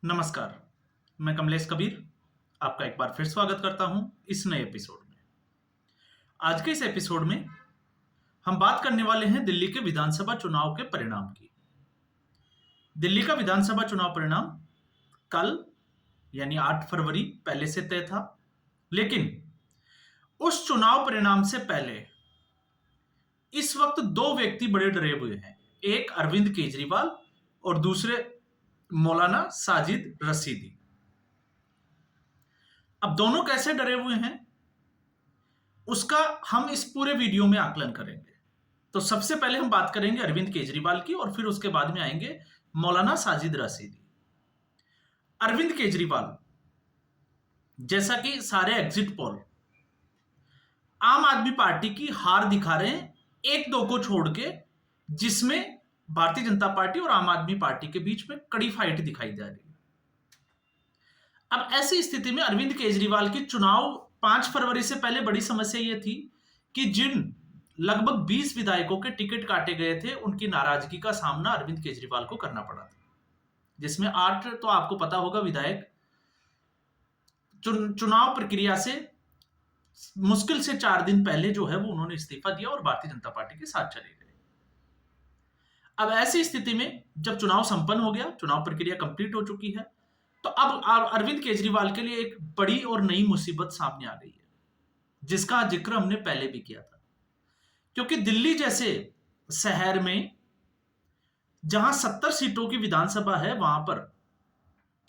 नमस्कार, मैं कमलेश कबीर आपका एक बार फिर स्वागत करता हूं इस नए एपिसोड में। आज के इस एपिसोड में हम बात करने वाले हैं दिल्ली के विधानसभा चुनाव के परिणाम की। दिल्ली का विधानसभा चुनाव परिणाम कल यानी 8 फरवरी पहले से तय था, लेकिन उस चुनाव परिणाम से पहले इस वक्त दो व्यक्ति बड़े डरे हुए हैं। एक अरविंद केजरीवाल और दूसरे मौलाना साजिद रशीदी। अब दोनों कैसे डरे हुए हैं उसका हम इस पूरे वीडियो में आकलन करेंगे। तो सबसे पहले हम बात करेंगे अरविंद केजरीवाल की और फिर उसके बाद में आएंगे मौलाना साजिद रशीदी। अरविंद केजरीवाल, जैसा कि सारे एग्जिट पोल आम आदमी पार्टी की हार दिखा रहे हैं, एक दो को छोड़ के, जिसमें भारतीय जनता पार्टी और आम आदमी पार्टी के बीच में कड़ी फाइट दिखाई दे रही है। अब ऐसी स्थिति में अरविंद केजरीवाल की चुनाव 5 फरवरी से पहले बड़ी समस्या यह थी कि जिन लगभग 20 विधायकों के टिकट काटे गए थे, उनकी नाराजगी का सामना अरविंद केजरीवाल को करना पड़ा था, जिसमें 8 तो आपको पता होगा विधायक चुनाव प्रक्रिया से मुश्किल से 4 दिन पहले जो है वो उन्होंने इस्तीफा दिया और भारतीय जनता पार्टी के साथ चले गए। अब ऐसी स्थिति में जब चुनाव संपन्न हो गया, चुनाव प्रक्रिया कंप्लीट हो चुकी है, तो अब अरविंद केजरीवाल के लिए एक बड़ी और नई मुसीबत सामने आ गई है, जिसका जिक्र हमने पहले भी किया था। क्योंकि दिल्ली जैसे शहर में जहां 70 सीटों की विधानसभा है, वहां पर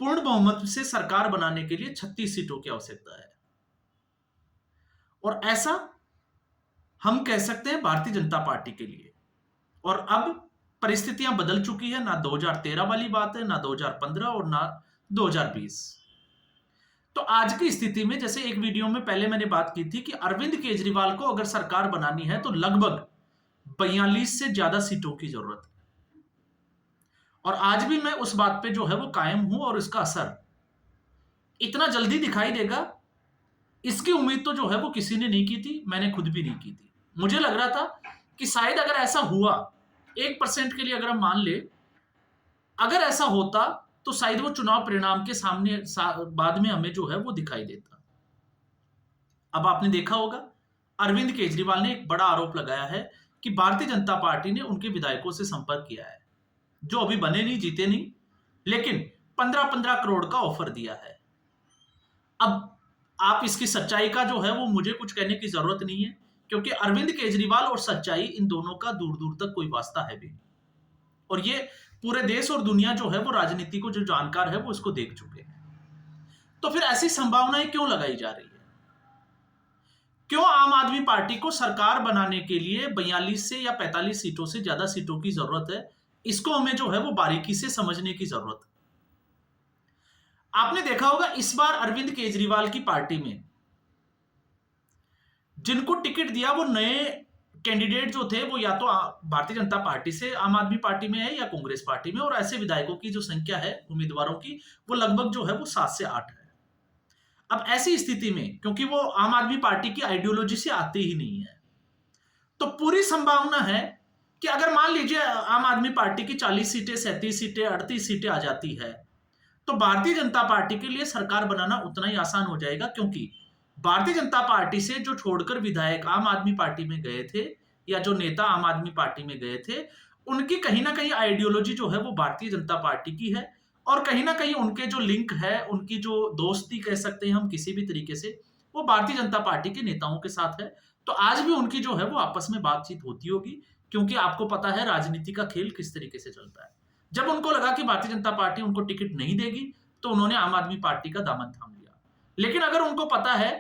पूर्ण बहुमत से सरकार बनाने के लिए 36 सीटों की आवश्यकता है। और ऐसा हम कह सकते हैं भारतीय जनता पार्टी के लिए। और अब परिस्थितियां बदल चुकी है, ना 2013 वाली बात है, ना 2015 और ना 2020। तो आज की स्थिति में, जैसे एक वीडियो में पहले मैंने बात की थी कि अरविंद केजरीवाल को अगर सरकार बनानी है तो लगभग 42 से ज्यादा सीटों की जरूरत है। और आज भी मैं उस बात पे जो है वो कायम हूं, और इसका असर इतना जल्दी दिखाई देगा, इसकी उम्मीद तो जो है वो किसी ने नहीं की थी, मैंने खुद भी नहीं की थी। मुझे लग रहा था कि शायद अगर ऐसा हुआ, 1% के लिए अगर हम मान ले, अगर ऐसा होता तो शायद वो चुनाव परिणाम के सामने बाद में हमें जो है वो दिखाई देता। अब आपने देखा होगा अरविंद केजरीवाल ने एक बड़ा आरोप लगाया है कि भारतीय जनता पार्टी ने उनके विधायकों से संपर्क किया है, जो अभी बने नहीं, जीते नहीं, लेकिन 15-15 करोड़ का ऑफर दिया है। अब आप इसकी सच्चाई का जो है वो मुझे कुछ कहने की जरूरत नहीं है, क्योंकि अरविंद केजरीवाल और सच्चाई, इन दोनों का दूर दूर तक कोई वास्ता है भी नहीं। और ये पूरे देश और दुनिया जो है वो राजनीति को जो जानकार है वो इसको देख चुके हैं। तो फिर ऐसी संभावनाएं क्यों लगाई जा रही है? क्यों आम आदमी पार्टी को सरकार बनाने के लिए 42 से या 45 सीटों से ज्यादा सीटों की जरूरत है? इसको हमें जो है वो बारीकी से समझने की जरूरत है। आपने देखा होगा इस बार अरविंद केजरीवाल की पार्टी में जिनको टिकट दिया वो नए कैंडिडेट जो थे, वो या तो भारतीय जनता पार्टी से आम आदमी पार्टी में है या कांग्रेस पार्टी में। और ऐसे विधायकों की जो संख्या है, उम्मीदवारों की, वो लगभग जो है वो 7 से 8 है। अब ऐसी स्थिति में, क्योंकि वो आम आदमी पार्टी की आइडियोलॉजी से आते ही नहीं है, तो पूरी संभावना है कि अगर मान लीजिए आम आदमी पार्टी की 40 सीटें, 37 सीटें, 38 सीटें आ जाती है, तो भारतीय जनता पार्टी के लिए सरकार बनाना उतना ही आसान हो जाएगा। क्योंकि भारतीय जनता पार्टी से जो छोड़कर विधायक आम आदमी पार्टी में गए थे, या जो नेता आम आदमी पार्टी में गए थे, उनकी कहीं ना कहीं आइडियोलॉजी जो है वो भारतीय जनता पार्टी की है, और कहीं ना कहीं उनके जो लिंक है, उनकी जो दोस्ती कह सकते हैं हम किसी भी तरीके से, वो भारतीय जनता पार्टी के नेताओं के साथ है। तो आज भी उनकी जो है वो आपस में बातचीत होती होगी, क्योंकि आपको पता है राजनीति का खेल किस तरीके से चलता है। जब उनको लगा कि भारतीय जनता पार्टी उनको टिकट नहीं देगी, तो उन्होंने आम आदमी पार्टी का दामन थाम लिया। लेकिन अगर उनको पता है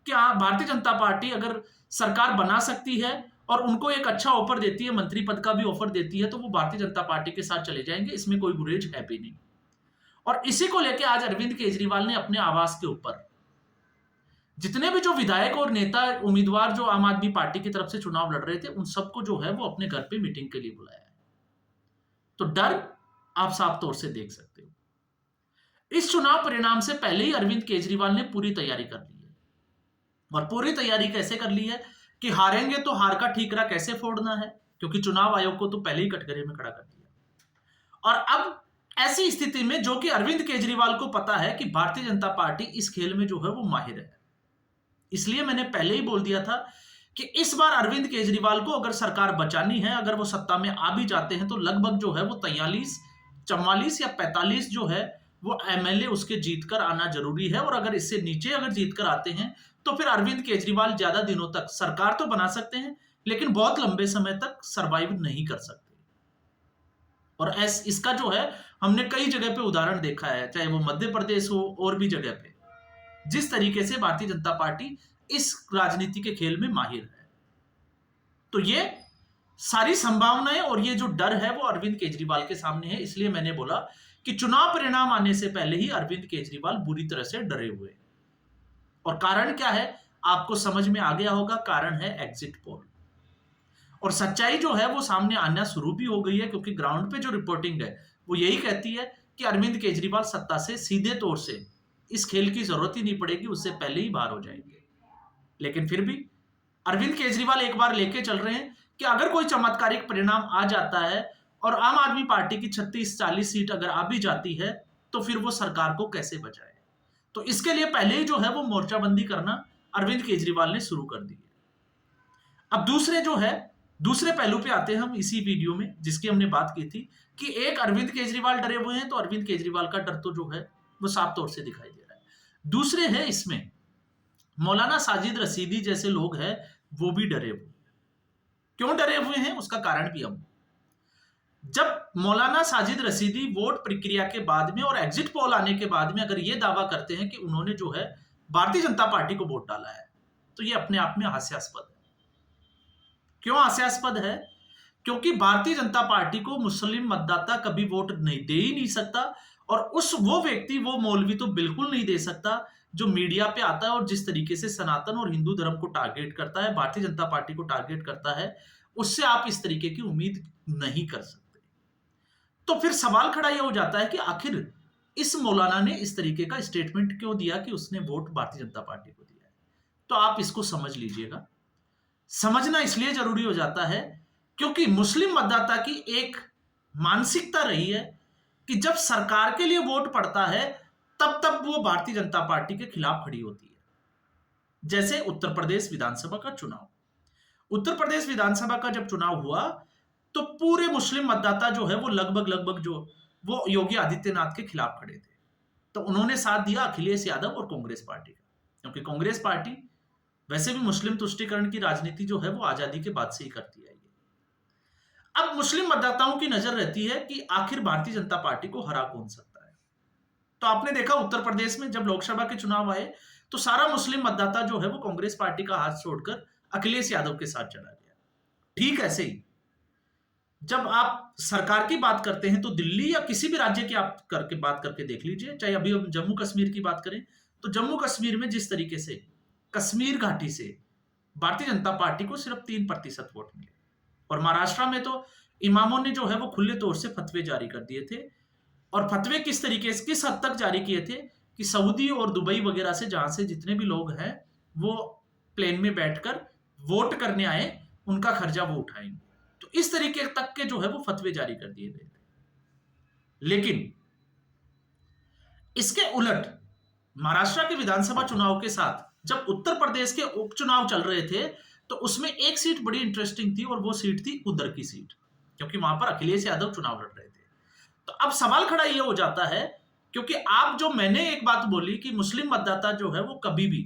कि भारतीय जनता पार्टी अगर सरकार बना सकती है और उनको एक अच्छा ऑफर देती है, मंत्री पद का भी ऑफर देती है, तो वो भारतीय जनता पार्टी के साथ चले जाएंगे, इसमें कोई गुरेज है भी नहीं। और इसी को लेकर आज अरविंद केजरीवाल ने अपने आवास के ऊपर जितने भी जो विधायक और नेता उम्मीदवार जो आम आदमी पार्टी की तरफ से चुनाव लड़ रहे थे, उन सबको जो है वो अपने घर पे मीटिंग के लिए बुलाया है। तो डर आप साफ तौर से देख सकते हो। इस चुनाव परिणाम से पहले ही अरविंद केजरीवाल ने पूरी तैयारी कर ली है। और पूरी तैयारी कैसे कर ली है कि हारेंगे तो हार का ठीकरा कैसे फोड़ना है, क्योंकि चुनाव आयोग को तो पहले ही कटघरे में खड़ा कर दिया। और अब ऐसी स्थिति में जो कि अरविंद केजरीवाल को पता है कि भारतीय जनता पार्टी इस खेल में जो है वो माहिर है, इसलिए मैंने पहले ही बोल दिया था कि इस बार अरविंद केजरीवाल को अगर सरकार बचानी है, अगर वो सत्ता में आ भी जाते हैं, तो लगभग जो है वो 43, 44 या 45 जो है वो एमएलए उसके जीत कर आना जरूरी है। और अगर इससे नीचे अगर जीत कर आते हैं तो फिर अरविंद केजरीवाल ज्यादा दिनों तक सरकार तो बना सकते हैं, लेकिन बहुत लंबे समय तक सरवाइव नहीं कर सकते। और इसका जो है हमने कई जगह पे उदाहरण देखा है, चाहे वो मध्य प्रदेश हो और भी जगह पे, जिस तरीके से भारतीय जनता पार्टी इस राजनीति के खेल में माहिर है। तो ये सारी संभावनाएं और ये जो डर है वो अरविंद केजरीवाल के सामने है। इसलिए मैंने बोला कि चुनाव परिणाम आने से पहले ही अरविंद केजरीवाल बुरी तरह से डरे हुए। और कारण क्या है आपको समझ में आ गया होगा, कारण है एग्जिट पोल। और सच्चाई जो है वो सामने आना शुरू भी हो गई है, क्योंकि ग्राउंड पे जो रिपोर्टिंग है वो यही कहती है कि अरविंद केजरीवाल सत्ता से सीधे तौर से इस खेल की जरूरत ही नहीं पड़ेगी, उससे पहले ही बाहर हो जाएंगे। लेकिन फिर भी अरविंद केजरीवाल एक बार लेके चल रहे हैं कि अगर कोई चमत्कारिक परिणाम आ जाता है और आम आदमी पार्टी की 36-40 सीट अगर आ भी जाती है, तो फिर वो सरकार को कैसे बचाए। तो इसके लिए पहले ही जो है वो मोर्चाबंदी करना अरविंद केजरीवाल ने शुरू कर दी है। अब दूसरे पहलू पे आते हैं हम इसी वीडियो में, जिसकी हमने बात की थी कि एक अरविंद केजरीवाल डरे हुए हैं, तो अरविंद केजरीवाल का डर तो जो है वो साफ तौर से दिखाई दे रहा है। दूसरे है इसमें मौलाना साजिद रशीदी जैसे लोग हैं, वो भी डरे हुए। क्यों डरे हुए हैं उसका कारण भी हम, जब मौलाना साजिद रशीदी वोट प्रक्रिया के बाद में और एग्जिट पोल आने के बाद में अगर ये दावा करते हैं कि उन्होंने जो है भारतीय जनता पार्टी को वोट डाला है, तो ये अपने आप में हास्यास्पद है। क्यों हास्यास्पद है? क्योंकि भारतीय जनता पार्टी को मुस्लिम मतदाता कभी वोट नहीं दे ही नहीं सकता, और वो व्यक्ति, वो मौलवी तो बिल्कुल नहीं दे सकता जो मीडिया पे आता है और जिस तरीके से सनातन और हिंदू धर्म को टारगेट करता है, भारतीय जनता पार्टी को टारगेट करता है, उससे आप इस तरीके की उम्मीद नहीं कर सकते। तो फिर सवाल खड़ा यह हो जाता है कि आखिर इस मौलाना ने इस तरीके का स्टेटमेंट क्यों दिया कि उसने वोट भारतीय जनता पार्टी को दिया है। तो आप इसको समझ लीजिएगा। समझना इसलिए जरूरी हो जाता है क्योंकि मुस्लिम मतदाता की एक मानसिकता रही है कि जब सरकार के लिए वोट पड़ता है तब तब वो भारतीय जनता पार्टी के खिलाफ खड़ी होती है। जैसे उत्तर प्रदेश विधानसभा का चुनाव, उत्तर प्रदेश विधानसभा का जब चुनाव हुआ तो पूरे मुस्लिम मतदाता जो है वो लगभग जो वो योगी आदित्यनाथ के खिलाफ खड़े थे। तो उन्होंने साथ दिया अखिलेश यादव और कांग्रेस पार्टी का, क्योंकि कांग्रेस पार्टी वैसे भी मुस्लिम तुष्टीकरण की राजनीति जो है वो आजादी के बाद से ही करती है। अब मुस्लिम मतदाताओं की नजर रहती है कि आखिर भारतीय जनता पार्टी को हरा कौन सकता है। तो आपने देखा उत्तर प्रदेश में जब लोकसभा के चुनाव आए तो सारा मुस्लिम मतदाता जो है वो कांग्रेस पार्टी का हाथ छोड़कर अखिलेश यादव के साथ चला गया। ठीक ऐसे ही जब आप सरकार की बात करते हैं तो दिल्ली या किसी भी राज्य की आप बात करके देख लीजिए, चाहे अभी हम जम्मू कश्मीर की बात करें तो जम्मू कश्मीर में जिस तरीके से कश्मीर घाटी से भारतीय जनता पार्टी को सिर्फ 3% वोट मिले, और महाराष्ट्र में तो इमामों ने जो है वो खुले तौर से फतवे जारी कर दिए थे। और फतवे किस तरीके से, किस हद तक जारी किए थे कि सऊदी और दुबई वगैरह से जहां से जितने भी लोग हैं वो प्लेन में बैठकर वोट करने आए, उनका खर्चा वो उठाएंगे। तो इस तरीके तक के जो है वो फतवे जारी कर दिए गए थे। लेकिन इसके उलट महाराष्ट्र के विधानसभा चुनाव के साथ जब उत्तर प्रदेश के उपचुनाव चल रहे थे तो उसमें एक सीट बड़ी इंटरेस्टिंग थी, और वो सीट थी कुंदर की सीट, क्योंकि वहां पर अखिलेश यादव चुनाव लड़ रहे थे। तो अब सवाल खड़ा यह हो जाता है, क्योंकि आप जो मैंने एक बात बोली कि मुस्लिम मतदाता जो है वो कभी भी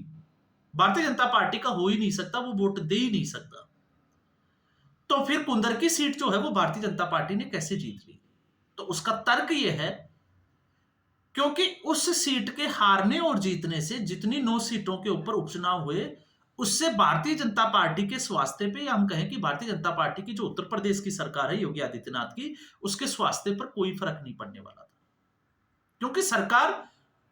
भारतीय जनता पार्टी का हो ही नहीं सकता, वो वोट दे ही नहीं सकता, तो फिर कुंदर की सीट जो है वो भारतीय जनता पार्टी ने कैसे जीत ली? तो उसका तर्क यह है क्योंकि उस सीट के हारने और जीतने से जितनी 9 सीटों के ऊपर उपचुनाव हुए, उससे भारतीय जनता पार्टी के स्वास्थ्य पे, या हम कहें कि भारतीय जनता पार्टी की जो उत्तर प्रदेश की सरकार है योगी आदित्यनाथ की, उसके स्वास्थ्य पर कोई फर्क नहीं पड़ने वाला था, क्योंकि सरकार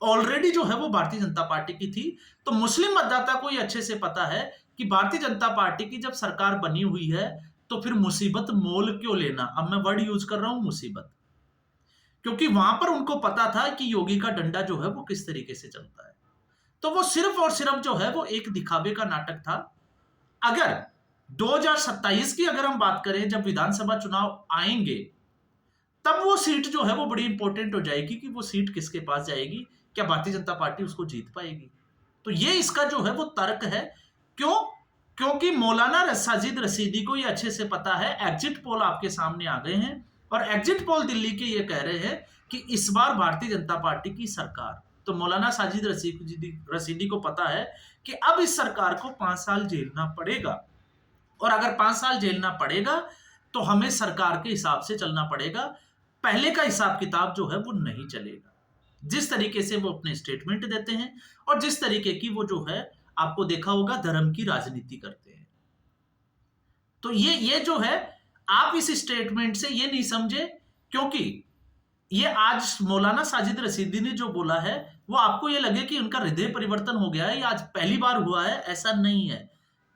ऑलरेडी जो है वो भारतीय जनता पार्टी की थी। तो मुस्लिम मतदाता को यह अच्छे से पता है कि भारतीय जनता पार्टी की जब सरकार बनी हुई है तो फिर मुसीबत मोल क्यों लेना। अब मैं वर्ड यूज कर रहा हूं मुसीबत, क्योंकि वहां पर उनको पता था कि योगी का डंडा जो है वो किस तरीके से चलता है। तो वो सिर्फ और सिर्फ जो है वो एक दिखावे का नाटक था। अगर 2027 की अगर हम बात करें, जब विधानसभा चुनाव आएंगे, तब वो सीट जो है वो बड़ी इंपॉर्टेंट हो जाएगी कि वो सीट किसके पास जाएगी, क्या भारतीय जनता पार्टी उसको जीत पाएगी। तो ये इसका जो है वो तर्क है। क्यों? क्योंकि मौलाना साजिद रशीदी को ये अच्छे से पता है, एग्जिट पोल आपके सामने आ गए हैं और एग्जिट पोल दिल्ली के ये कह रहे हैं कि इस बार भारतीय जनता पार्टी की सरकार। तो मौलाना साजिद रशीदी को पता है कि अब इस सरकार को 5 साल झेलना पड़ेगा और अगर 5 साल झेलना पड़ेगा तो हमें सरकार के हिसाब से चलना पड़ेगा। पहले का हिसाब किताब जो है वो नहीं चलेगा। जिस तरीके से वो अपने स्टेटमेंट देते हैं और जिस तरीके की वो जो है, आपको देखा होगा, धर्म की राजनीति करते हैं। तो ये जो है, आप इस स्टेटमेंट से ये नहीं समझे, क्योंकि ये आज मौलाना साजिद रशीदी ने जो बोला है वो आपको ये लगे कि उनका हृदय परिवर्तन हो गया है, ये आज पहली बार हुआ है, ऐसा नहीं है।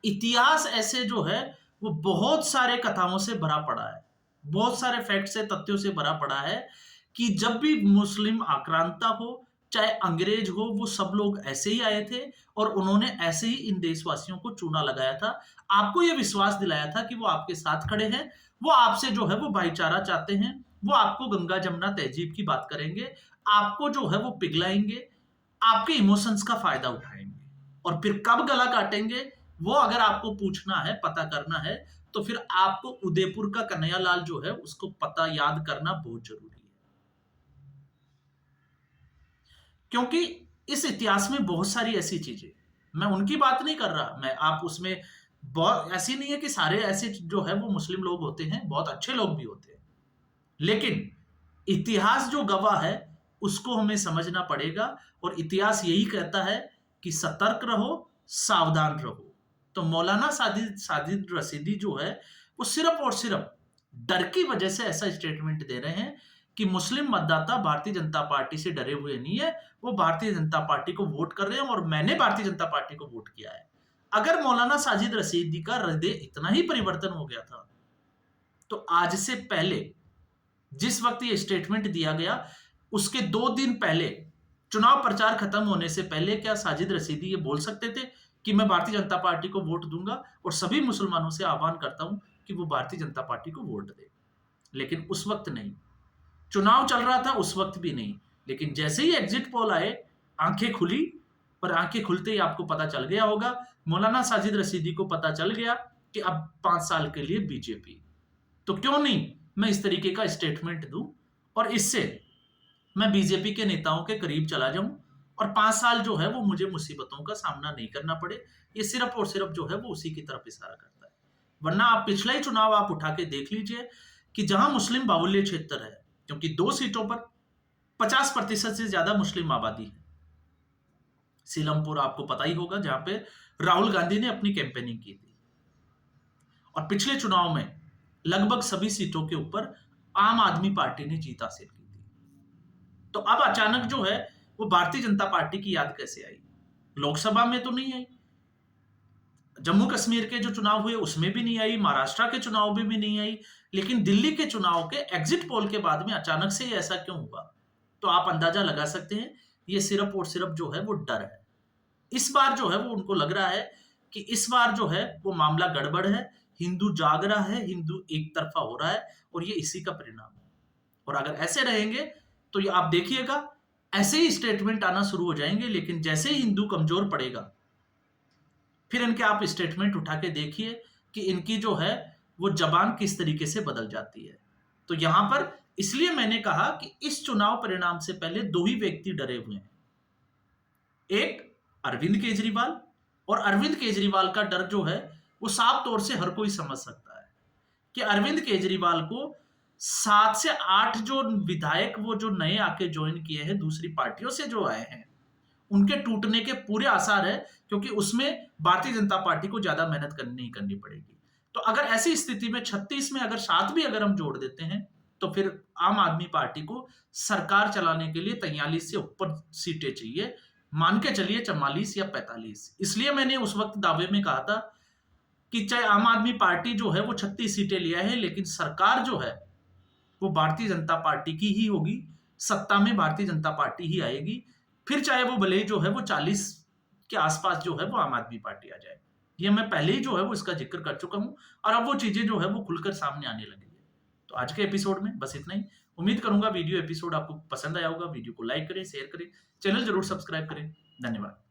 इतिहास ऐसे जो है वो बहुत सारे कथाओं से भरा पड़ा है, बहुत सारे फैक्ट से, तथ्यों से भरा पड़ा है कि जब भी मुस्लिम आक्रांता हो, चाहे अंग्रेज हो, वो सब लोग ऐसे ही आए थे और उन्होंने ऐसे ही इन देशवासियों को चूना लगाया था। आपको ये विश्वास दिलाया था कि वो आपके साथ खड़े हैं, वो आपसे जो है वो भाईचारा चाहते हैं, वो आपको गंगा जमुना तहजीब की बात करेंगे, आपको जो है वो पिघलाएंगे, आपके इमोशंस का फायदा उठाएंगे और फिर कब गला काटेंगे वो अगर आपको पूछना है, पता करना है, तो फिर आपको उदयपुर का कन्हैयालाल जो है उसको पता याद करना बहुत जरूरी है। क्योंकि इस इतिहास में बहुत सारी ऐसी चीजें, मैं उनकी बात नहीं कर रहा, मैं आप उसमें बहुत ऐसी नहीं है कि सारे ऐसे जो है वो मुस्लिम लोग होते हैं, बहुत अच्छे लोग भी होते हैं, लेकिन इतिहास जो गवाह है उसको हमें समझना पड़ेगा और इतिहास यही कहता है कि सतर्क रहो, सावधान रहो। तो मौलाना साजिद साजिद रशीदी जो है वो सिर्फ और सिर्फ डर की वजह से ऐसा स्टेटमेंट दे रहे हैं कि मुस्लिम मतदाता भारतीय जनता पार्टी से डरे हुए नहीं है, वो भारतीय जनता पार्टी को वोट कर रहे हैं और मैंने भारतीय जनता पार्टी को वोट किया है। अगर मौलाना साजिद रशीदी का हृदय इतना ही परिवर्तन हो गया था तो आज से पहले जिस वक्त ये स्टेटमेंट दिया गया उसके 2 दिन पहले, चुनाव प्रचार खत्म होने से पहले, क्या साजिद रशीदी ये बोल सकते थे कि मैं भारतीय जनता पार्टी को वोट दूंगा और सभी मुसलमानों से आह्वान करता हूं कि वो भारतीय जनता पार्टी को वोट दे? लेकिन उस वक्त नहीं, चुनाव चल रहा था उस वक्त भी नहीं, लेकिन जैसे ही एग्जिट पोल आए आंखें खुली। पर आंखें खुलते ही आपको पता चल गया होगा, मौलाना साजिद रशीदी को पता चल गया कि अब 5 साल के लिए बीजेपी। तो क्यों नहीं मैं इस तरीके का स्टेटमेंट दूं और इससे मैं बीजेपी के नेताओं के करीब चला जाऊं और 5 साल जो है वो मुझे मुसीबतों का सामना नहीं करना पड़े। ये सिर्फ और सिर्फ जो है वो उसी की तरफ इशारा करता है। वरना आप पिछला ही चुनाव आप उठा के देख लीजिए कि जहां मुस्लिम बाहुल्य क्षेत्र है, क्योंकि 2 सीटों पर 50% से ज्यादा मुस्लिम आबादी है। सीलमपुर आपको पता ही होगा, जहां पे राहुल गांधी ने अपनी कैंपेनिंग की थी, और पिछले चुनाव में लगभग सभी सीटों के ऊपर आम आदमी पार्टी ने जीत हासिल की थी। तो अब अचानक जो है वो भारतीय जनता पार्टी की याद कैसे आई? लोकसभा में तो नहीं आई, जम्मू कश्मीर के जो चुनाव हुए उसमें भी नहीं आई, महाराष्ट्र के चुनाव में भी नहीं आई, लेकिन दिल्ली के चुनाव के एग्जिट पोल के बाद में अचानक से ये ऐसा क्यों हुआ? तो आप अंदाजा लगा सकते हैं, ये सिर्फ और सिर्फ जो है वो डर है। इस बार जो है वो उनको लग रहा है कि इस बार जो है वो मामला गड़बड़ है, हिंदू जाग रहा है, हिंदू एक तरफा हो रहा है और ये इसी का परिणाम है। और अगर ऐसे रहेंगे तो ये आप देखिएगा ऐसे ही स्टेटमेंट आना शुरू हो जाएंगे, लेकिन जैसे ही हिंदू कमजोर पड़ेगा फिर इनके आप स्टेटमेंट उठा के देखिए कि इनकी जो है वो जबान किस तरीके से बदल जाती है। तो यहां पर इसलिए मैंने कहा कि इस चुनाव परिणाम से पहले 2 ही व्यक्ति डरे हुए हैं, एक अरविंद केजरीवाल, और अरविंद केजरीवाल का डर जो है वो साफ तौर से हर कोई समझ सकता है कि अरविंद केजरीवाल को 7 से 8 जो विधायक वो जो नए आके ज्वाइन किए हैं दूसरी पार्टियों से जो आए हैं उनके टूटने के पूरे आसार है, क्योंकि उसमें भारतीय जनता पार्टी को ज्यादा मेहनत नहीं करनी पड़ेगी। तो अगर ऐसी स्थिति में 36 में अगर 7 भी अगर हम जोड़ देते हैं तो फिर आम आदमी पार्टी को सरकार चलाने के लिए 43 से ऊपर सीटें चाहिए, मान के चलिए 44 या 45। इसलिए मैंने उस वक्त दावे में कहा था कि चाहे आम आदमी पार्टी जो है वो 36 सीटें लिया है, लेकिन सरकार जो है वो भारतीय जनता पार्टी की ही होगी, सत्ता में भारतीय जनता पार्टी ही आएगी। फिर चाहे वो भले ही जो है वो 40 के आसपास जो है वो आम आदमी पार्टी आ जाए। ये मैं पहले ही जो है वो इसका जिक्र कर चुका हूं और अब वो चीजें जो है वो खुलकर सामने आने लगी है। तो आज के एपिसोड में बस इतना ही। उम्मीद करूंगा वीडियो एपिसोड आपको पसंद आया होगा। वीडियो को लाइक करें, शेयर करें, चैनल जरूर सब्सक्राइब करें। धन्यवाद।